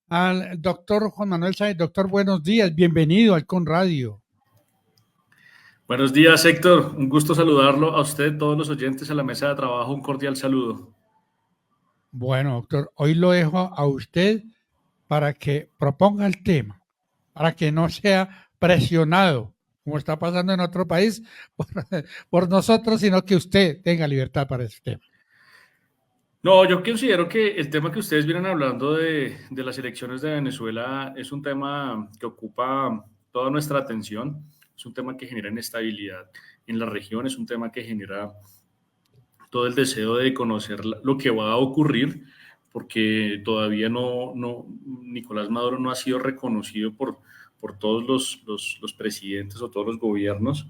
al doctor Juan Manuel Sáenz. Doctor, buenos días, bienvenido al Con Radio. Buenos días, Héctor. Un gusto saludarlo a usted, todos los oyentes a la mesa de trabajo. Un cordial saludo. Bueno, doctor, hoy lo dejo a usted para que proponga el tema, para que no sea presionado, como está pasando en otro país, por nosotros, sino que usted tenga libertad para ese tema. No, yo considero que el tema que ustedes vienen hablando de las elecciones de Venezuela es un tema que ocupa toda nuestra atención, es un tema que genera inestabilidad en la región, es un tema que genera todo el deseo de conocer lo que va a ocurrir, porque todavía Nicolás Maduro no ha sido reconocido por todos los presidentes o todos los gobiernos.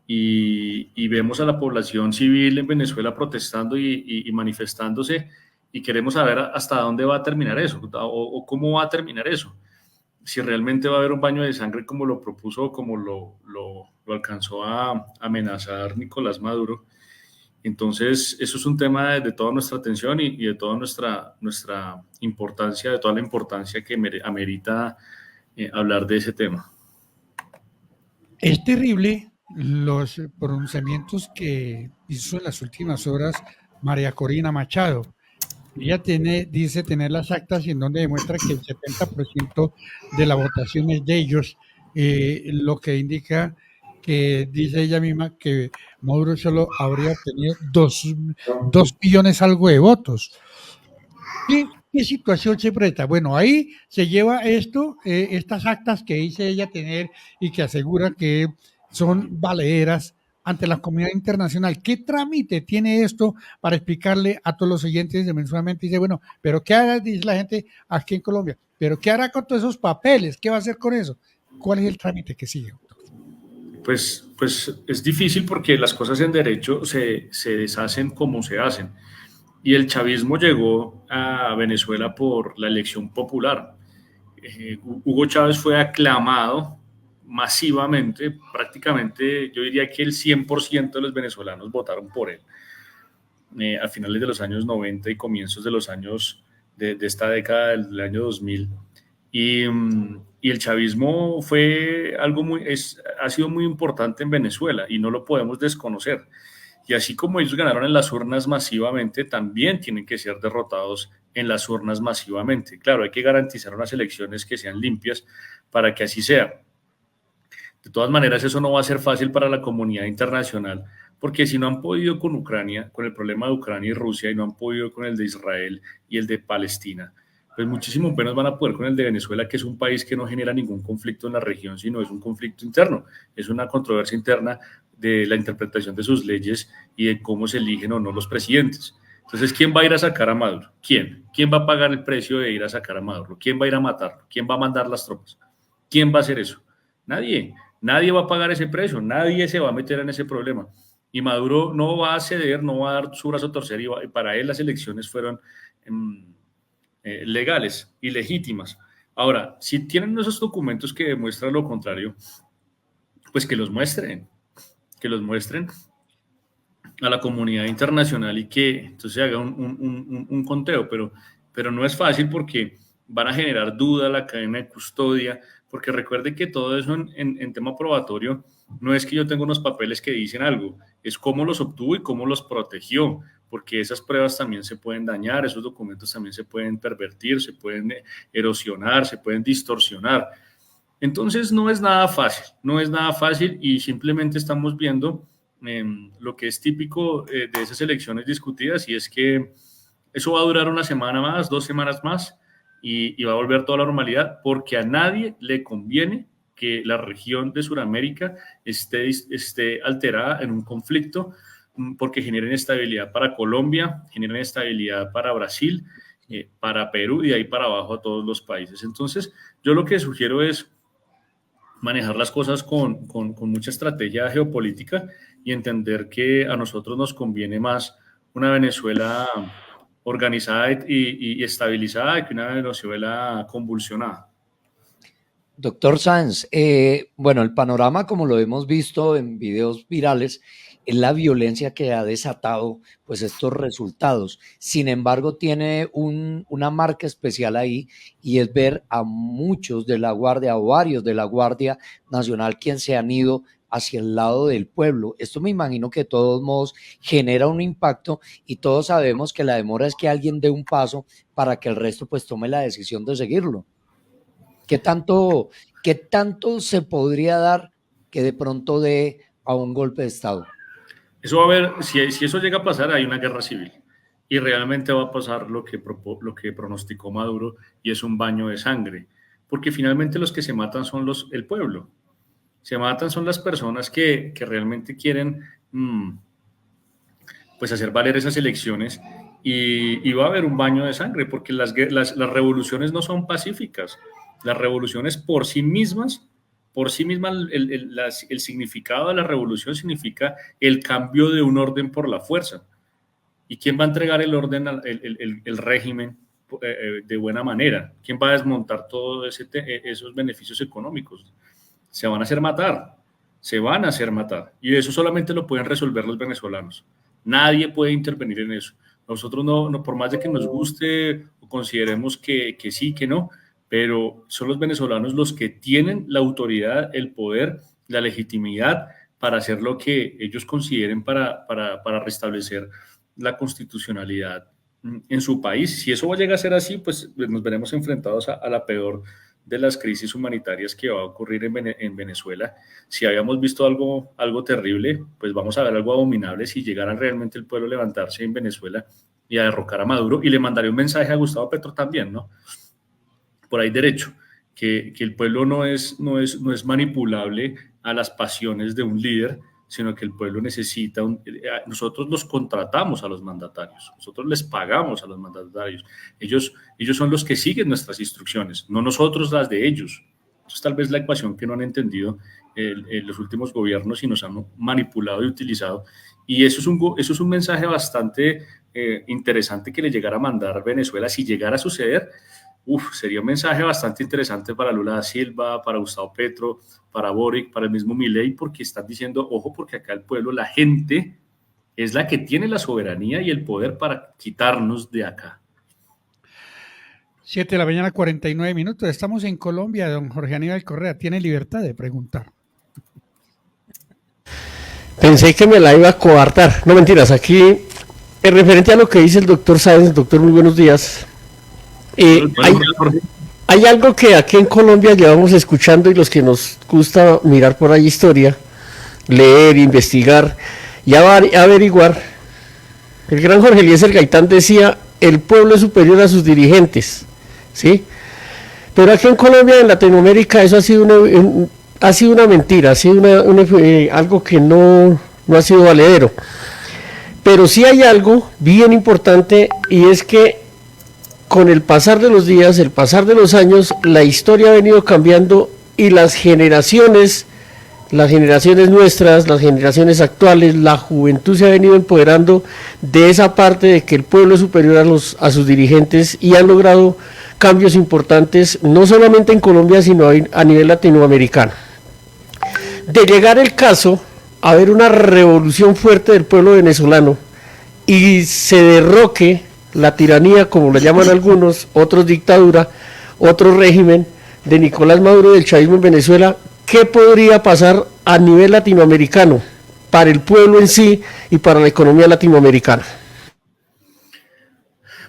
Y vemos a la población civil en Venezuela protestando y manifestándose, y queremos saber hasta dónde va a terminar eso o cómo va a terminar eso. Si realmente va a haber un baño de sangre como lo propuso o como lo alcanzó a amenazar Nicolás Maduro. Entonces, eso es un tema de toda nuestra atención y de toda nuestra importancia, de toda la importancia que amerita hablar de ese tema. Es terrible los pronunciamientos que hizo en las últimas horas María Corina Machado. Ella dice tener las actas en donde demuestra que el 70% de la votación es de ellos, lo que indica que dice ella misma que Maduro solo habría obtenido 2 millones algo de votos. ¿Qué situación se presta? Bueno, ahí se lleva estas actas que dice ella tener y que asegura que son valederas ante la comunidad internacional. ¿Qué trámite tiene esto para explicarle a todos los oyentes de mensualmente? Dice, bueno, pero ¿qué hará, dice la gente aquí en Colombia? ¿Pero qué hará con todos esos papeles? ¿Qué va a hacer con eso? ¿Cuál es el trámite que sigue? Pues es difícil porque las cosas en derecho se deshacen como se hacen. Y el chavismo llegó a Venezuela por la elección popular. Hugo Chávez fue aclamado masivamente, prácticamente yo diría que el 100% de los venezolanos votaron por él a finales de los años 90 y comienzos de los años de esta década del año 2000. Y el chavismo fue ha sido muy importante en Venezuela y no lo podemos desconocer. Y así como ellos ganaron en las urnas masivamente, también tienen que ser derrotados en las urnas masivamente. Claro, hay que garantizar unas elecciones que sean limpias para que así sea. De todas maneras, eso no va a ser fácil para la comunidad internacional, porque si no han podido con Ucrania, con el problema de Ucrania y Rusia, y no han podido con el de Israel y el de Palestina, pues muchísimo menos van a poder con el de Venezuela, que es un país que no genera ningún conflicto en la región, sino es un conflicto interno, es una controversia interna de la interpretación de sus leyes y de cómo se eligen o no los presidentes. Entonces, ¿quién va a ir a sacar a Maduro? ¿Quién? ¿Quién va a pagar el precio de ir a sacar a Maduro? ¿Quién va a ir a matarlo? ¿Quién va a mandar las tropas? ¿Quién va a hacer eso? Nadie. Nadie va a pagar ese precio, nadie se va a meter en ese problema. Y Maduro no va a ceder, no va a dar su brazo a torcer, y para él las elecciones fueron legales y legítimas. Ahora, si tienen esos documentos que demuestran lo contrario, pues que los muestren a la comunidad internacional y que entonces se haga un conteo, pero no es fácil porque van a generar duda la cadena de custodia, porque recuerde que todo eso en tema probatorio no es que yo tenga unos papeles que dicen algo, es cómo los obtuvo y cómo los protegió, porque esas pruebas también se pueden dañar, esos documentos también se pueden pervertir, se pueden erosionar, se pueden distorsionar. Entonces no es nada fácil, no es nada fácil y simplemente estamos viendo lo que es típico de esas elecciones discutidas, y es que eso va a durar una semana más, 2 semanas más, y va a volver toda la normalidad, porque a nadie le conviene que la región de Sudamérica esté alterada en un conflicto, porque genera inestabilidad para Colombia, genera inestabilidad para Brasil, para Perú y de ahí para abajo a todos los países. Entonces, yo lo que sugiero es manejar las cosas con mucha estrategia geopolítica y entender que a nosotros nos conviene más una Venezuela organizada y estabilizada que una Venezuela convulsionada. Doctor Sanz, bueno, el panorama como lo hemos visto en videos virales es la violencia que ha desatado pues estos resultados. Sin embargo, tiene una marca especial ahí y es ver a muchos de la Guardia, a varios de la Guardia Nacional, quien se han ido hacia el lado del pueblo. Esto me imagino que de todos modos genera un impacto y todos sabemos que la demora es que alguien dé un paso para que el resto pues tome la decisión de seguirlo. ¿Qué tanto, qué tanto se podría dar que de pronto dé a un golpe de Estado? Eso va a haber, si eso llega a pasar, hay una guerra civil. Y realmente va a pasar lo que pronosticó Maduro, y es un baño de sangre. Porque finalmente los que se matan son el pueblo. Se matan son las personas que realmente quieren pues hacer valer esas elecciones, y va a haber un baño de sangre porque las revoluciones no son pacíficas. Las revoluciones por sí mismas el significado de la revolución significa el cambio de un orden por la fuerza. ¿Y quién va a entregar el orden, el régimen de buena manera? ¿Quién va a desmontar todos esos beneficios económicos? Se van a hacer matar, se van a hacer matar. Y eso solamente lo pueden resolver los venezolanos. Nadie puede intervenir en eso. Nosotros no por más de que nos guste o consideremos que sí, que no, pero son los venezolanos los que tienen la autoridad, el poder, la legitimidad para hacer lo que ellos consideren para restablecer la constitucionalidad en su país. Si eso llega a ser así, pues nos veremos enfrentados a la peor de las crisis humanitarias que va a ocurrir en Venezuela. Si habíamos visto algo terrible, pues vamos a ver algo abominable si llegara realmente el pueblo a levantarse en Venezuela y a derrocar a Maduro. Y le mandaré un mensaje a Gustavo Petro también, ¿no? Por ahí derecho, que el pueblo no es manipulable a las pasiones de un líder, sino que el pueblo necesita, nosotros los contratamos a los mandatarios, nosotros les pagamos a los mandatarios, ellos son los que siguen nuestras instrucciones, no nosotros las de ellos. Entonces tal vez la ecuación que no han entendido los últimos gobiernos y nos han manipulado y utilizado, y eso es un mensaje bastante interesante que le llegara a mandar Venezuela si llegara a suceder. Sería un mensaje bastante interesante para Lula da Silva, para Gustavo Petro, para Boric, para el mismo Milei, porque están diciendo, ojo, porque acá el pueblo, la gente, es la que tiene la soberanía y el poder para quitarnos de acá. 7 de la mañana, 49 minutos. Estamos en Colombia, don Jorge Aníbal Correa. Tiene libertad de preguntar. Pensé que me la iba a coartar. No, mentiras. Aquí, en referente a lo que dice el doctor Sáenz, doctor, muy buenos días. Hay algo que aquí en Colombia llevamos escuchando, y los que nos gusta mirar por ahí historia, leer, investigar y averiguar. El gran Jorge Eliezer Gaitán decía: el pueblo es superior a sus dirigentes, ¿sí? Pero aquí en Colombia, en Latinoamérica, eso ha sido una mentira, ha sido algo que no ha sido valedero. Pero sí hay algo bien importante, y es que con el pasar de los días, el pasar de los años, la historia ha venido cambiando, y las generaciones nuestras, las generaciones actuales, la juventud se ha venido empoderando de esa parte de que el pueblo es superior a sus dirigentes, y han logrado cambios importantes, no solamente en Colombia, sino a nivel latinoamericano. De llegar el caso a haber una revolución fuerte del pueblo venezolano y se derroque la tiranía, como la llaman algunos, otros dictadura, otro régimen de Nicolás Maduro, del chavismo en Venezuela, ¿qué podría pasar a nivel latinoamericano para el pueblo en sí y para la economía latinoamericana?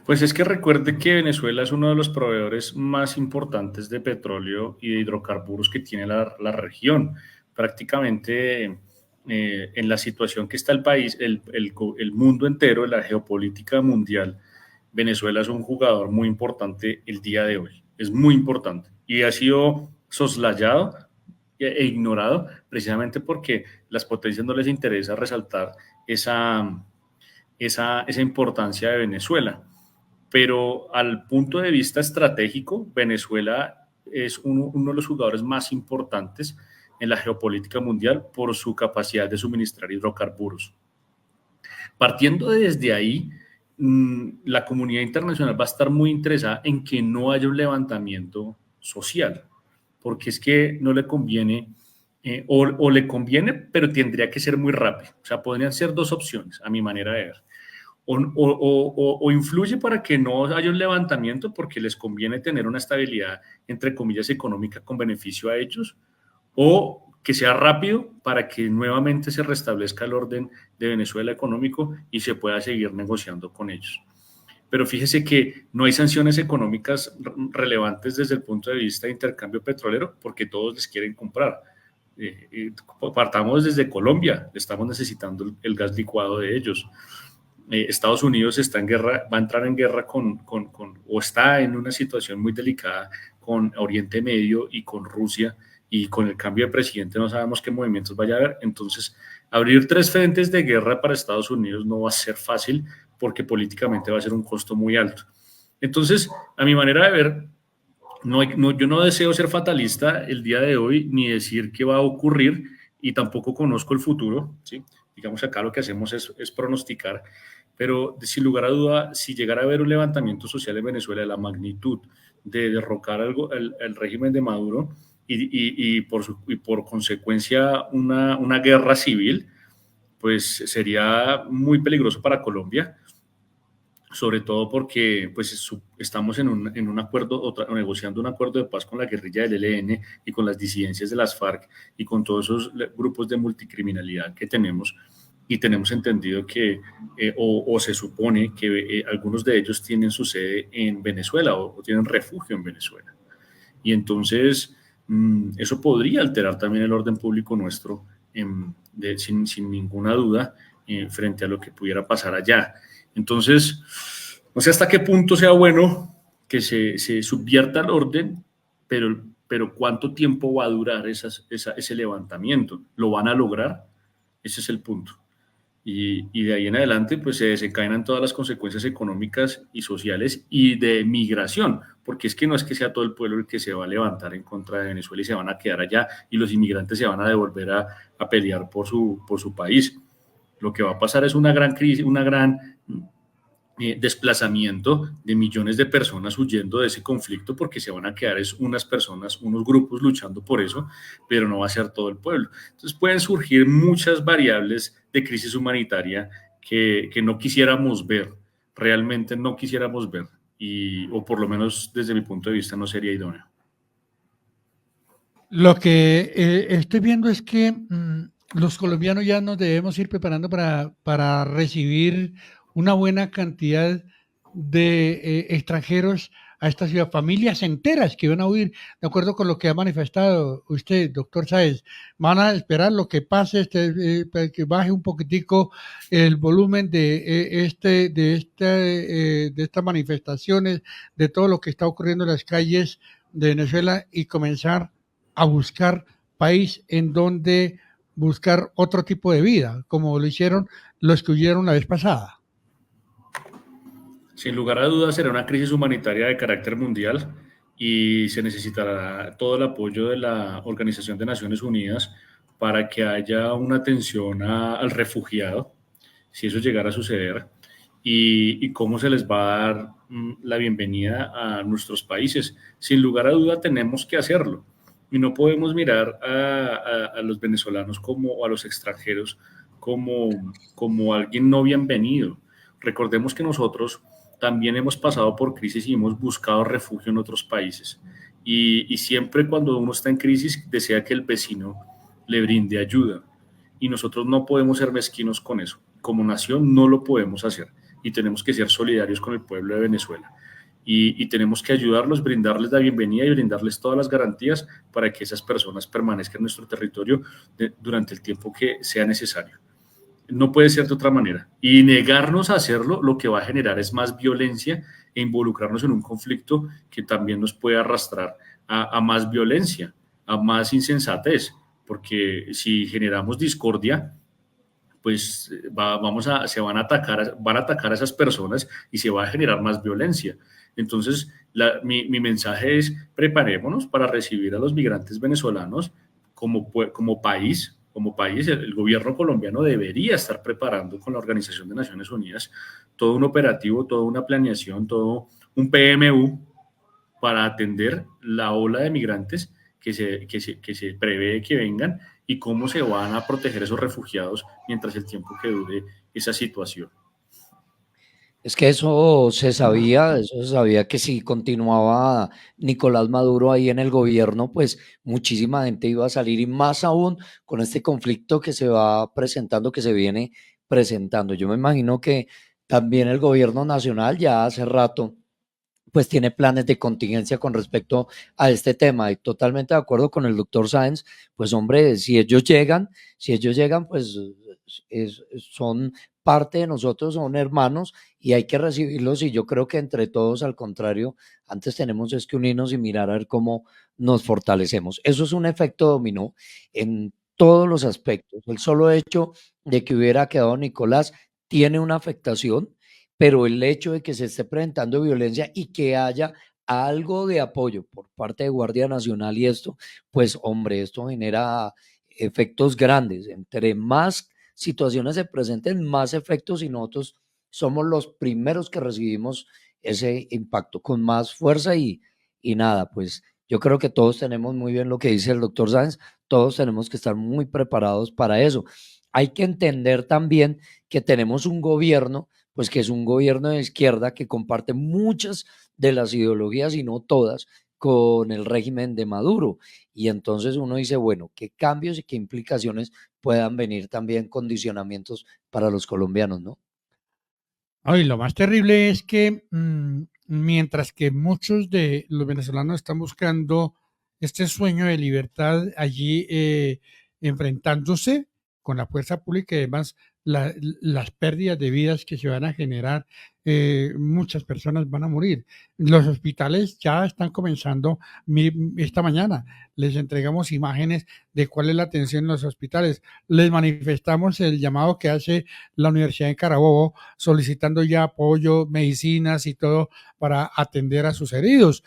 Pues es que recuerde que Venezuela es uno de los proveedores más importantes de petróleo y de hidrocarburos que tiene la región. Prácticamente en la situación que está el país, el mundo entero, la geopolítica mundial, Venezuela es un jugador muy importante el día de hoy. Es muy importante y ha sido soslayado e ignorado precisamente porque las potencias no les interesa resaltar esa importancia de Venezuela. Pero al punto de vista estratégico, Venezuela es uno de los jugadores más importantes en la geopolítica mundial por su capacidad de suministrar hidrocarburos. Partiendo desde ahí, la comunidad internacional va a estar muy interesada en que no haya un levantamiento social, porque es que no le conviene o le conviene, pero tendría que ser muy rápido. O sea, podrían ser dos opciones, a mi manera de ver. O influye para que no haya un levantamiento porque les conviene tener una estabilidad, entre comillas, económica con beneficio a ellos, o que sea rápido para que nuevamente se restablezca el orden de Venezuela económico y se pueda seguir negociando con ellos. Pero fíjese que no hay sanciones económicas relevantes desde el punto de vista de intercambio petrolero porque todos les quieren comprar. Partamos desde Colombia, estamos necesitando el gas licuado de ellos. Estados Unidos está en guerra, va a entrar en guerra o está en una situación muy delicada con Oriente Medio y con Rusia, y con el cambio de presidente no sabemos qué movimientos vaya a haber. Entonces, abrir 3 frentes de guerra para Estados Unidos no va a ser fácil porque políticamente va a ser un costo muy alto. Entonces, a mi manera de ver, yo no deseo ser fatalista el día de hoy ni decir qué va a ocurrir, y tampoco conozco el futuro, ¿sí? Digamos que acá lo que hacemos es pronosticar, pero sin lugar a duda, si llegara a haber un levantamiento social en Venezuela de la magnitud de derrocar el régimen de Maduro y por consecuencia una guerra civil, pues sería muy peligroso para Colombia, sobre todo porque pues, estamos en un acuerdo, negociando un acuerdo de paz con la guerrilla del ELN y con las disidencias de las FARC y con todos esos grupos de multicriminalidad que tenemos, y tenemos entendido que, o se supone que algunos de ellos tienen su sede en Venezuela o tienen refugio en Venezuela. Y entonces eso podría alterar también el orden público nuestro, sin ninguna duda, frente a lo que pudiera pasar allá. Entonces, no sé hasta qué punto sea bueno que se subvierta el orden, pero ¿cuánto tiempo va a durar ese levantamiento? ¿Lo van a lograr? Ese es el punto. Y de ahí en adelante, pues se desencadenan todas las consecuencias económicas y sociales y de migración, porque es que no es que sea todo el pueblo el que se va a levantar en contra de Venezuela y se van a quedar allá y los inmigrantes se van a devolver a pelear por su país. Lo que va a pasar es una gran crisis, una gran desplazamiento de millones de personas huyendo de ese conflicto, porque se van a quedar unas personas, unos grupos luchando por eso, pero no va a ser todo el pueblo. Entonces pueden surgir muchas variables de crisis humanitaria que no quisiéramos ver, realmente no quisiéramos ver, o por lo menos desde mi punto de vista no sería idóneo. Lo que estoy viendo es que los colombianos ya nos debemos ir preparando para recibir una buena cantidad de extranjeros a esta ciudad, familias enteras que van a huir, de acuerdo con lo que ha manifestado usted, doctor Sáez. Van a esperar lo que pase, para que baje un poquitico el volumen de estas manifestaciones, de todo lo que está ocurriendo en las calles de Venezuela, y comenzar a buscar país en donde buscar otro tipo de vida, como lo hicieron los que huyeron la vez pasada. Sin lugar a dudas será una crisis humanitaria de carácter mundial y se necesitará todo el apoyo de la Organización de Naciones Unidas para que haya una atención al refugiado, si eso llegara a suceder, y cómo se les va a dar la bienvenida a nuestros países. Sin lugar a duda tenemos que hacerlo y no podemos mirar a los venezolanos o a los extranjeros como alguien no bienvenido. Recordemos que nosotros también hemos pasado por crisis y hemos buscado refugio en otros países. Y siempre cuando uno está en crisis desea que el vecino le brinde ayuda. Y nosotros no podemos ser mezquinos con eso. Como nación no lo podemos hacer. Y tenemos que ser solidarios con el pueblo de Venezuela. Y tenemos que ayudarlos, brindarles la bienvenida y brindarles todas las garantías para que esas personas permanezcan en nuestro territorio durante el tiempo que sea necesario. No puede ser de otra manera. Y negarnos a hacerlo lo que va a generar es más violencia e involucrarnos en un conflicto que también nos puede arrastrar a más violencia, a más insensatez, porque si generamos discordia, pues van a atacar a esas personas y se va a generar más violencia. Entonces, mi mensaje es: preparémonos para recibir a los migrantes venezolanos como país. Como país, el gobierno colombiano debería estar preparando con la Organización de Naciones Unidas todo un operativo, toda una planeación, todo un PMU para atender la ola de migrantes que se prevé que vengan y cómo se van a proteger esos refugiados mientras el tiempo que dure esa situación. Es que eso se sabía que si continuaba Nicolás Maduro ahí en el gobierno, pues muchísima gente iba a salir y más aún con este conflicto que se va presentando, que se viene presentando. Yo me imagino que también el gobierno nacional ya hace rato pues tiene planes de contingencia con respecto a este tema y totalmente de acuerdo con el doctor Sáenz, pues hombre, si ellos llegan, pues son parte de nosotros, son hermanos y hay que recibirlos y yo creo que entre todos, al contrario, antes tenemos es que unirnos y mirar a ver cómo nos fortalecemos. Eso es un efecto dominó en todos los aspectos. El solo hecho de que hubiera quedado Nicolás tiene una afectación, pero el hecho de que se esté presentando violencia y que haya algo de apoyo por parte de Guardia Nacional y esto, pues hombre, esto genera efectos grandes. Entre más situaciones se presenten, más efectos y nosotros somos los primeros que recibimos ese impacto con más fuerza y nada, pues yo creo que todos tenemos muy bien lo que dice el doctor Sáenz, todos tenemos que estar muy preparados para eso. Hay que entender también que tenemos un gobierno pues que es un gobierno de izquierda que comparte muchas de las ideologías y no todas con el régimen de Maduro. Y entonces uno dice, bueno, ¿qué cambios y qué implicaciones puedan venir también condicionamientos para los colombianos, no? Ay, lo más terrible es que mientras que muchos de los venezolanos están buscando este sueño de libertad allí enfrentándose con la fuerza pública y demás, las pérdidas de vidas que se van a generar, muchas personas van a morir. Los hospitales ya están comenzando, esta mañana les entregamos imágenes de cuál es la atención en los hospitales, les manifestamos el llamado que hace la Universidad de Carabobo solicitando ya apoyo, medicinas y todo para atender a sus heridos.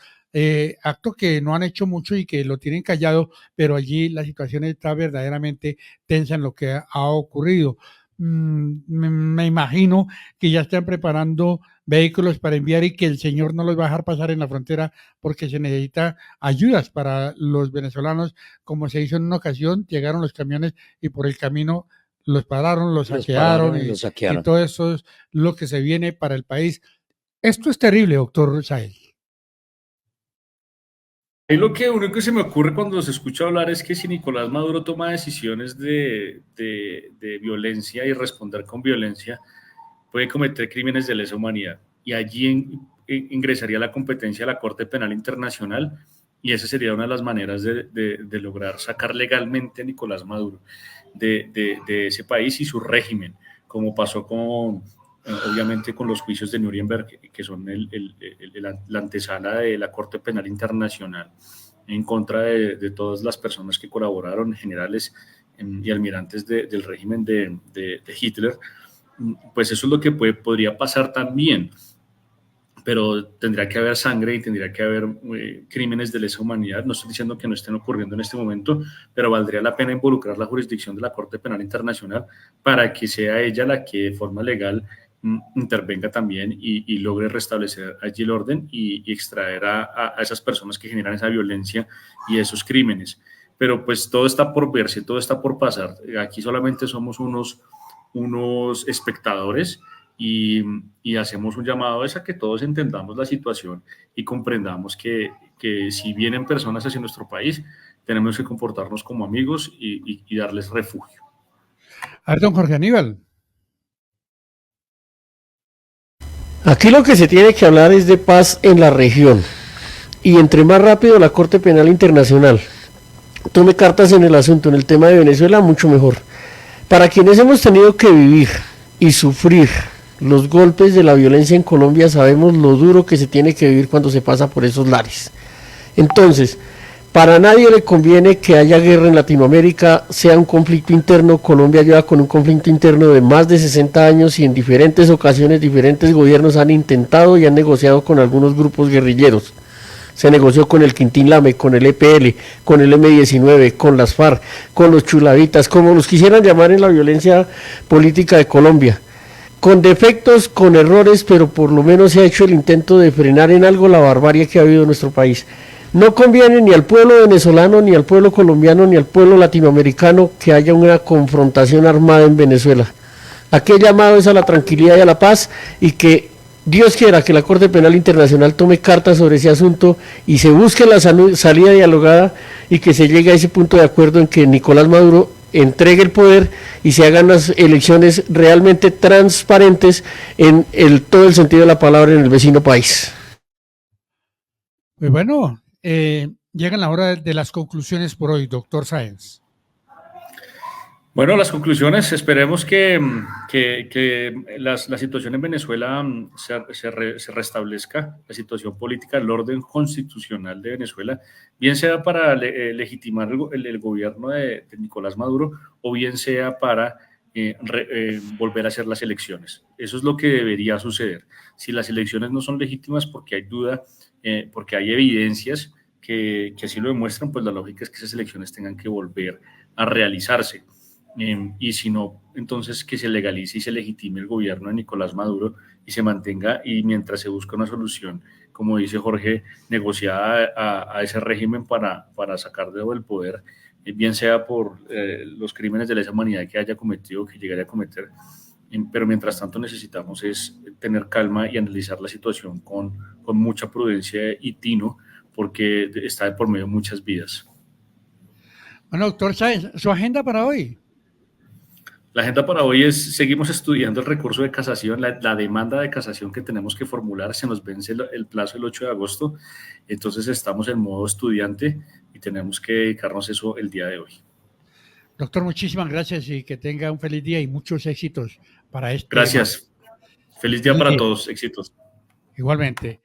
Acto que no han hecho mucho y que lo tienen callado, pero allí la situación está verdaderamente tensa en lo que ha ocurrido. Me imagino que ya están preparando vehículos para enviar y que el señor no los va a dejar pasar en la frontera porque se necesita ayudas para los venezolanos, como se hizo en una ocasión, llegaron los camiones y por el camino los pararon, los saquearon y todo eso es lo que se viene para el país. Esto es terrible, doctor Sáenz. Y lo que único que se me ocurre cuando se escucha hablar es que si Nicolás Maduro toma decisiones de violencia y responder con violencia, puede cometer crímenes de lesa humanidad. Y allí ingresaría la competencia de la Corte Penal Internacional y esa sería una de las maneras de lograr sacar legalmente a Nicolás Maduro de ese país y su régimen, como pasó obviamente con los juicios de Nuremberg, que son la antesala de la Corte Penal Internacional en contra de todas las personas que colaboraron, generales y almirantes del régimen de Hitler. Pues eso es lo que podría pasar también, pero tendría que haber sangre y tendría que haber crímenes de lesa humanidad. No estoy diciendo que no estén ocurriendo en este momento, pero valdría la pena involucrar la jurisdicción de la Corte Penal Internacional para que sea ella la que de forma legal intervenga también y logre restablecer allí el orden y extraer a esas personas que generan esa violencia y esos crímenes. Pero pues todo está por verse, todo está por pasar. Aquí solamente somos unos espectadores y hacemos un llamado a que todos entendamos la situación y comprendamos que si vienen personas hacia nuestro país, tenemos que comportarnos como amigos y darles refugio. A ver, don Jorge Aníbal. Aquí lo que se tiene que hablar es de paz en la región. Y entre más rápido la Corte Penal Internacional tome cartas en el asunto, en el tema de Venezuela, mucho mejor. Para quienes hemos tenido que vivir y sufrir los golpes de la violencia en Colombia, sabemos lo duro que se tiene que vivir cuando se pasa por esos lares. Entonces, para nadie le conviene que haya guerra en Latinoamérica, sea un conflicto interno. Colombia lleva con un conflicto interno de más de 60 años y en diferentes ocasiones diferentes gobiernos han intentado y han negociado con algunos grupos guerrilleros. Se negoció con el Quintín Lame, con el EPL, con el M-19, con las FARC, con los chulavitas, como los quisieran llamar en la violencia política de Colombia. Con defectos, con errores, pero por lo menos se ha hecho el intento de frenar en algo la barbarie que ha habido en nuestro país. No conviene ni al pueblo venezolano, ni al pueblo colombiano, ni al pueblo latinoamericano que haya una confrontación armada en Venezuela. Aquí el llamado es a la tranquilidad y a la paz, y que Dios quiera que la Corte Penal Internacional tome cartas sobre ese asunto y se busque la salida dialogada, y que se llegue a ese punto de acuerdo en que Nicolás Maduro entregue el poder y se hagan las elecciones realmente transparentes en todo el sentido de la palabra en el vecino país. Pues bueno, llega la hora de las conclusiones por hoy, doctor Sáenz. Bueno, las conclusiones, esperemos que la situación en Venezuela se restablezca, la situación política, el orden constitucional de Venezuela, bien sea para legitimar el gobierno de Nicolás Maduro, o bien sea para volver a hacer las elecciones. Eso es lo que debería suceder. Si las elecciones no son legítimas porque hay duda, porque hay evidencias que así lo demuestran, pues la lógica es que esas elecciones tengan que volver a realizarse. Y si no, entonces que se legalice y se legitime el gobierno de Nicolás Maduro y se mantenga, y mientras se busca una solución, como dice Jorge, negociada a ese régimen para sacarlo del poder, bien sea por los crímenes de lesa humanidad que haya cometido o que llegaría a cometer. Pero mientras tanto necesitamos es tener calma y analizar la situación con mucha prudencia y tino, porque está de por medio muchas vidas. Bueno, doctor Sáenz, ¿su agenda para hoy? La agenda para hoy es, seguimos estudiando el recurso de casación, la demanda de casación que tenemos que formular. Se nos vence el plazo el 8 de agosto, entonces estamos en modo estudiante y tenemos que dedicarnos a eso el día de hoy. Doctor, muchísimas gracias y que tenga un feliz día y muchos éxitos para este. Gracias. Feliz día para todos. Éxitos. Igualmente.